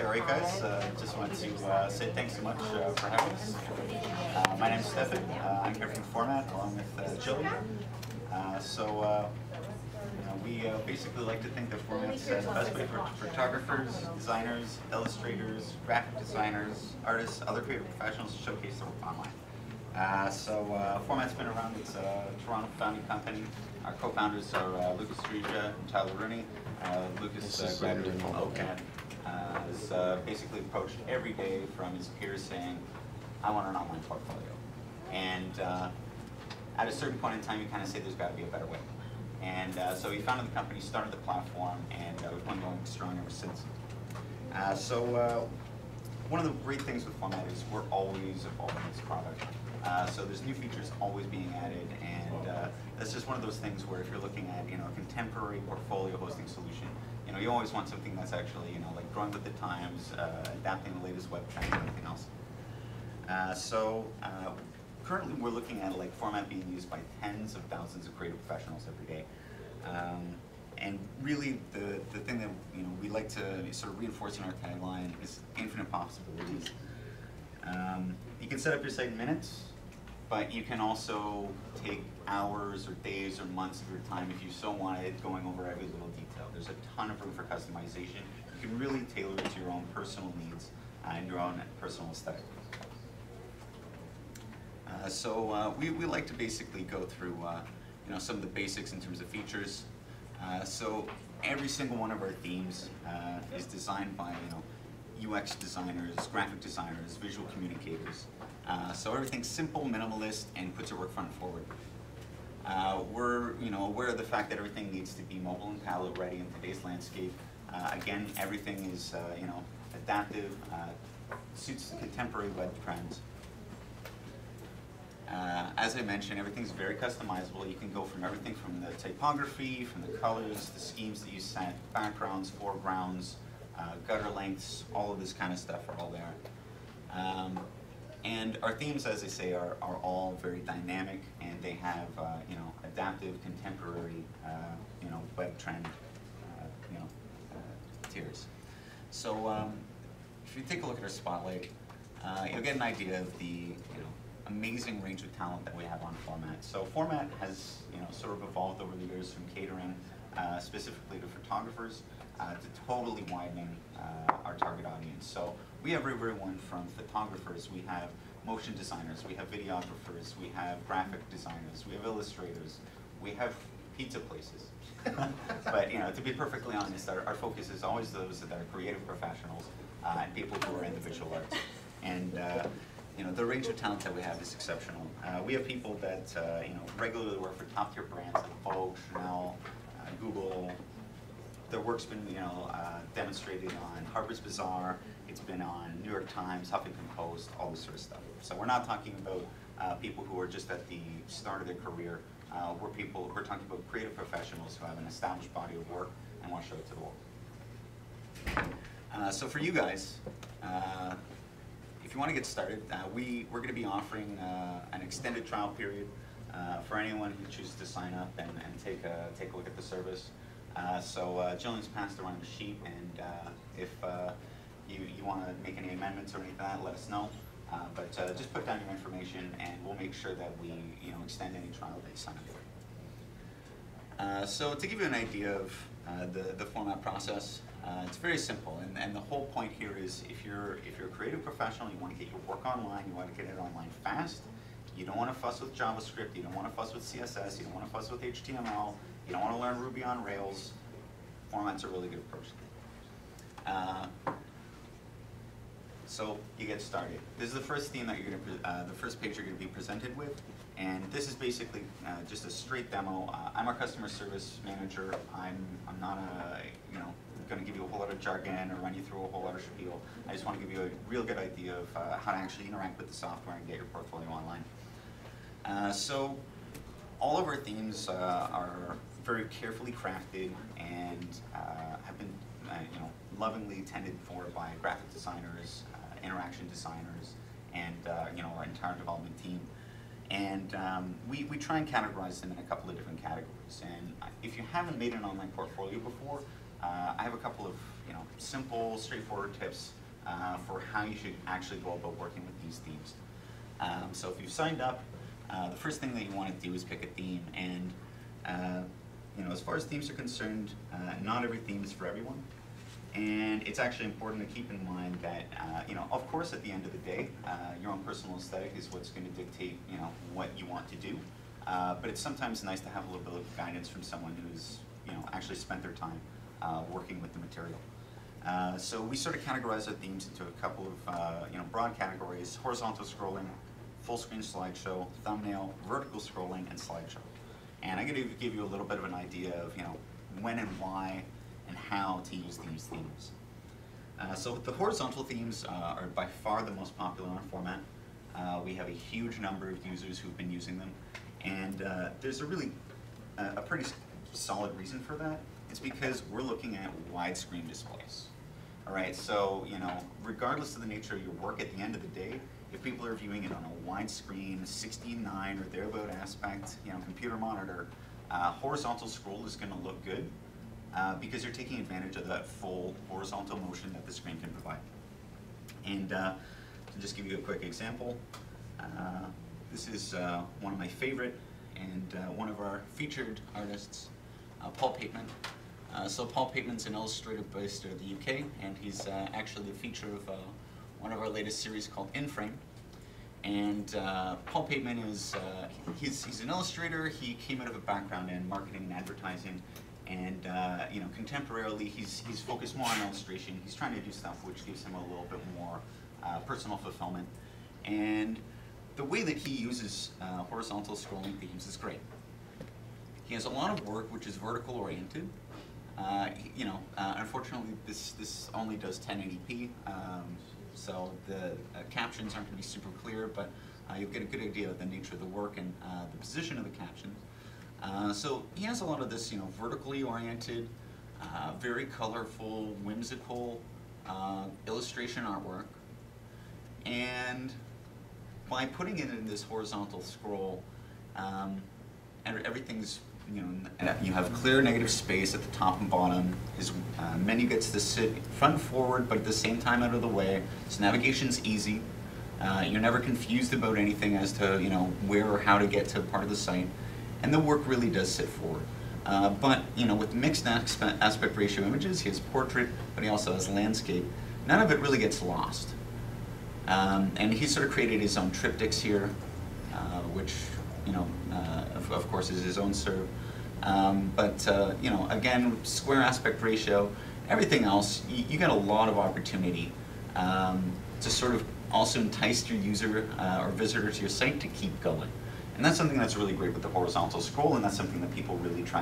All right, guys. Just wanted to say thanks so much for having us. My name is Stefan. I'm here from Format along with Jillian. We basically like to think that Format's the best way for photographers, designers, illustrators, graphic designers, artists, other creative professionals to showcase their work online. Format's been around. It's a Toronto founding company. Our co-founders are Lucas Streja and Tyler Rooney. Lucas graduated from OCAD. Is basically approached every day from his peers saying, I want an online portfolio. And at a certain point in time, you kind of say there's got to be a better way. And so he founded the company, started the platform, and we've been going strong ever since. One of the great things with Format is we're always evolving this product. So there's new features always being added, and that's just one of those things where if you're looking at a contemporary portfolio hosting solution, you always want something that's actually like growing with the times, adapting the latest web trends and everything else. Currently we're looking at Format being used by tens of thousands of creative professionals every day. And really the thing that we like to sort of reinforce in our tagline is infinite possibilities. You can set up your site in minutes, but you can also take hours or days or months of your time if you so wanted, going over every little detail. There's a ton of room for customization. You can really tailor it to your own personal needs and your own personal aesthetic. We like to basically go through some of the basics in terms of features. So every single one of our themes is designed by UX designers, graphic designers, visual communicators. So everything's simple, minimalist, and puts your work front and forward. We're aware of the fact that everything needs to be mobile and tablet ready in today's landscape. Again, everything is adaptive, suits the contemporary web trends. As I mentioned, everything's very customizable. You can go from everything from the typography, from the colors, the schemes that you set, backgrounds, foregrounds, gutter lengths, all of this kind of stuff are all there. And our themes, as I say, are all very dynamic, and they have adaptive, contemporary, web trend, tiers. So if you take a look at our spotlight, you'll get an idea of the amazing range of talent that we have on Format. So Format has sort of evolved over the years from catering specifically to photographers to totally widening our target audience. So we have everyone from photographers, we have motion designers, we have videographers, we have graphic designers, we have illustrators, we have pizza places. But to be perfectly honest, our focus is always those that are creative professionals and people who are in the visual arts. And the range of talent that we have is exceptional. We have people that regularly work for top-tier brands like Vogue, Chanel, Google. Their work's been demonstrated on Harper's Bazaar. It's been on New York Times, Huffington Post, all this sort of stuff. So we're not talking about people who are just at the start of their career. We're talking about creative professionals who have an established body of work and want to show it to the world. So for you guys, if you want to get started, we're going to be offering an extended trial period for anyone who chooses to sign up and take a look at the service. Jillian's passed around the sheet, and if you want to make any amendments or anything like that, let us know. But just put down your information, and we'll make sure that we extend any trial that you sign up for. So to give you an idea of the Format process, it's very simple, and the whole point here is if you're a creative professional, you want to get your work online, you want to get it online fast, you don't want to fuss with JavaScript, you don't want to fuss with CSS, you don't want to fuss with HTML, you don't want to learn Ruby on Rails, Format's a really good approach. So you get started. This is the first theme that you're going to, the first page you're going to be presented with, and this is basically just a straight demo. I'm our customer service manager. I'm not going to give you a whole lot of jargon or run you through a whole lot of spiel. I just want to give you a real good idea of how to actually interact with the software and get your portfolio online. So all of our themes are very carefully crafted and have been lovingly tended for by graphic designers, interaction designers, and our entire development team. And we try and categorize them in a couple of different categories. And if you haven't made an online portfolio before, I have a couple of simple, straightforward tips for how you should actually go about working with these themes. So if you've signed up, the first thing that you want to do is pick a theme, and as far as themes are concerned, not every theme is for everyone. And it's actually important to keep in mind that, of course, at the end of the day, your own personal aesthetic is what's going to dictate, what you want to do. But it's sometimes nice to have a little bit of guidance from someone who's, actually spent their time working with the material. So we sort of categorize our themes into a couple of, broad categories: horizontal scrolling, full screen slideshow, thumbnail, vertical scrolling, and slideshow. And I'm going to give you a little bit of an idea of, when and why and how to use these themes. So the horizontal themes are by far the most popular on format. We have a huge number of users who've been using them, and there's a pretty solid reason for that. It's because we're looking at widescreen displays. All right, so regardless of the nature of your work, at the end of the day, if people are viewing it on a widescreen, 16:9 or thereabout aspect, computer monitor, horizontal scroll is going to look good. Because you're taking advantage of that full horizontal motion that the screen can provide. And to just give you a quick example, this is one of my favorite and one of our featured artists, Paul Pateman. So Paul Pateman's an illustrator based out of the UK, and he's actually the feature of one of our latest series called In Frame. And Paul Pateman is he's an illustrator. He came out of a background in marketing and advertising. And contemporarily, he's focused more on illustration. He's trying to do stuff which gives him a little bit more personal fulfillment. And the way that he uses horizontal scrolling themes is great. He has a lot of work which is vertical oriented. Unfortunately, this only does 1080p, so the captions aren't going to be super clear, but you'll get a good idea of the nature of the work and the position of the captions. So he has a lot of this, vertically oriented, very colorful, whimsical illustration artwork. And by putting it in this horizontal scroll, everything's, you have clear negative space at the top and bottom. His menu gets to sit front forward, but at the same time out of the way. So navigation's easy. You're never confused about anything as to, where or how to get to part of the site. And the work really does sit forward. But with mixed aspect ratio images, he has portrait, but he also has landscape. None of it really gets lost. And he sort of created his own triptychs here, which of course is his own serve. Again, square aspect ratio, everything else, you get a lot of opportunity to sort of also entice your user or visitor to your site to keep going. And that's something that's really great with the horizontal scroll, and that's something that people really try and